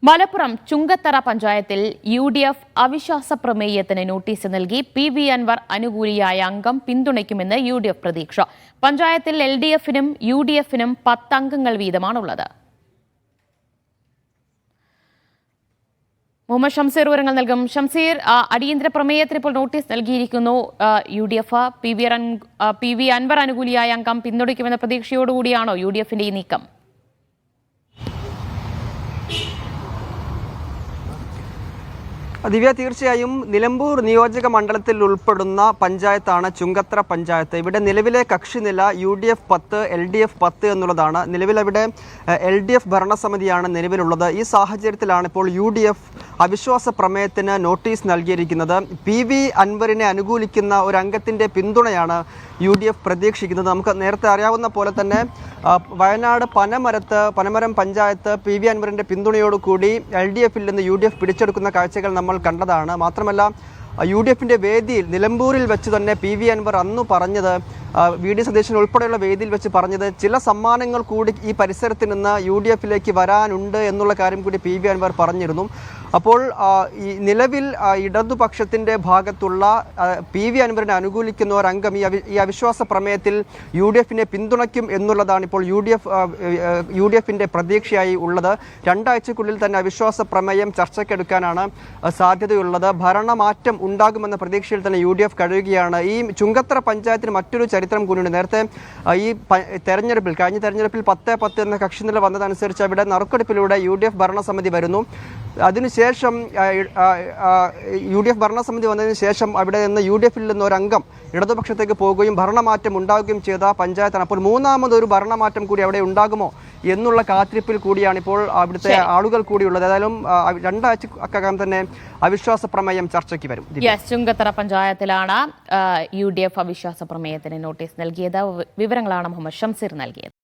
മലപ്പുറം ചുങ്കത്തറ പഞ്ചായത്തിൽ യുഡിഎഫ് അവിശ്വാസ പ്രമേയത്തിന് നോട്ടീസ് നൽകി പി.വി. അൻവർ അനുകൂലിയായ അംഗം പിന്തുണയ്ക്കുമെന്ന് യുഡിഎഫ് പ്രതീക്ഷ. പഞ്ചായത്തിൽ എൽഡിഎഫിനും യുഡിഎഫിനും 10 അംഗങ്ങൾ വീതമാണുള്ളത്. മുഹമ്മദ് ഷംസീർ വിവരങ്ങൾ നൽകും. ഷംസീർ, അടിയന്തര പ്രമേയത്തിന് ഇപ്പോൾ നോട്ടീസ് നൽകിയിരിക്കുന്നു. UDF PV. അൻവർ അനുകൂലിയായ അംഗം പിന്തുണയ്ക്കുമെന്ന പ്രതീക്ഷയോടുകൂടിയാണോ യുഡിഎഫിന്റെ ഈ നീക്കം? ദിവ്യ, തീർച്ചയായും നിലമ്പൂർ നിയോജക മണ്ഡലത്തിൽ ഉൾപ്പെടുന്ന പഞ്ചായത്താണ് ചുങ്കത്തറ പഞ്ചായത്ത്. ഇവിടെ നിലവിലെ കക്ഷിനില UDF 10 LDF 10 എന്നുള്ളതാണ്. നിലവിലവിടെ LDF ഭരണസമിതിയാണ് നിലവിലുള്ളത്. ഈ സാഹചര്യത്തിലാണ് ഇപ്പോൾ UDF അവിശ്വാസ പ്രമേയത്തിന് നോട്ടീസ് നൽകിയിരിക്കുന്നത്. പി.വി. അൻവറിനെ അനുകൂലിക്കുന്ന ഒരു അംഗത്തിൻ്റെ പിന്തുണയാണ് UDF പ്രതീക്ഷിക്കുന്നത്. നമുക്ക് നേരത്തെ അറിയാവുന്ന പോലെ തന്നെ വയനാട് പനമരം പഞ്ചായത്ത് പി.വി. അൻവറിൻ്റെ പിന്തുണയോടുകൂടി LDFിൽ നിന്ന് UDF പിടിച്ചെടുക്കുന്ന കാഴ്ചകൾ നമ്മൾ കണ്ടതാണ്. മാത്രമല്ല UDFിൻ്റെ വേദിയിൽ നിലമ്പൂരിൽ വെച്ച് തന്നെ പി.വി. അൻവർ അന്ന് പറഞ്ഞത്, വി ഡി സതീശൻ ഉൾപ്പെടെയുള്ള വേദിയിൽ വെച്ച് പറഞ്ഞത്, ചില സമ്മാനങ്ങൾ കൂടി ഈ പരിസരത്ത് നിന്ന് UDFിലേക്ക് വരാനുണ്ട് എന്നുള്ള കാര്യം കൂടി പി.വി. അൻവർ പറഞ്ഞിരുന്നു. അപ്പോൾ ഈ നിലവിൽ ഇടതുപക്ഷത്തിൻ്റെ ഭാഗത്തുള്ള പി.വി. അൻവറിനെ അനുകൂലിക്കുന്ന ഒരംഗം ഈ അവിശ്വാസ പ്രമേയത്തിൽ UDFിനെ പിന്തുണയ്ക്കും എന്നുള്ളതാണ് ഇപ്പോൾ UDFിൻ്റെ പ്രതീക്ഷയായി ഉള്ളത്. 2 ആഴ്ചക്കുള്ളിൽ തന്നെ അവിശ്വാസ പ്രമേയം ചർച്ചയ്ക്കെടുക്കാനാണ് സാധ്യതയുള്ളത്. ഭരണമാറ്റം ഉണ്ടാകുമെന്ന പ്രതീക്ഷയിൽ തന്നെ UDF കഴിയുകയാണ്. ഈ ചുങ്കത്തറ പഞ്ചായത്തിന് മറ്റൊരു ചരിത്രം കൂടിയുണ്ട്. നേരത്തെ ഈ കഴിഞ്ഞ തെരഞ്ഞെടുപ്പിൽ 10-10 എന്ന കക്ഷിനില വന്നതനുസരിച്ച് അവിടെ നറുക്കെടുപ്പിലൂടെ UDF ഭരണസമിതി വരുന്നു. അതിനുശേഷം UDF ഭരണസമിതി വന്നതിന് ശേഷം അവിടെ നിന്ന് UDFിൽ നിന്ന് ഒരംഗം ഇടതുപക്ഷത്തേക്ക് പോകുകയും ഭരണമാറ്റം ഉണ്ടാവുകയും ചെയ്ത പഞ്ചായത്താണ്. അപ്പോൾ മൂന്നാമതൊരു ഭരണമാറ്റം കൂടി അവിടെ ഉണ്ടാകുമോ എന്നുള്ള കാത്തിരിപ്പിൽ കൂടിയാണ് ഇപ്പോൾ അവിടുത്തെ ആളുകൾ കൂടിയുള്ളത്. ഏതായാലും 2 ആഴ്ചക്കകം തന്നെ അവിശ്വാസ പ്രമേയം ചർച്ചയ്ക്ക് വരും. ചുങ്കത്തറ പഞ്ചായത്തിലാണ് UDF അവിശ്വാസ പ്രമേയത്തിന് നോട്ടീസ് നൽകിയത്. വിവരങ്ങളാണ് മുഹമ്മദ് ഷംസീർ നൽകിയത്.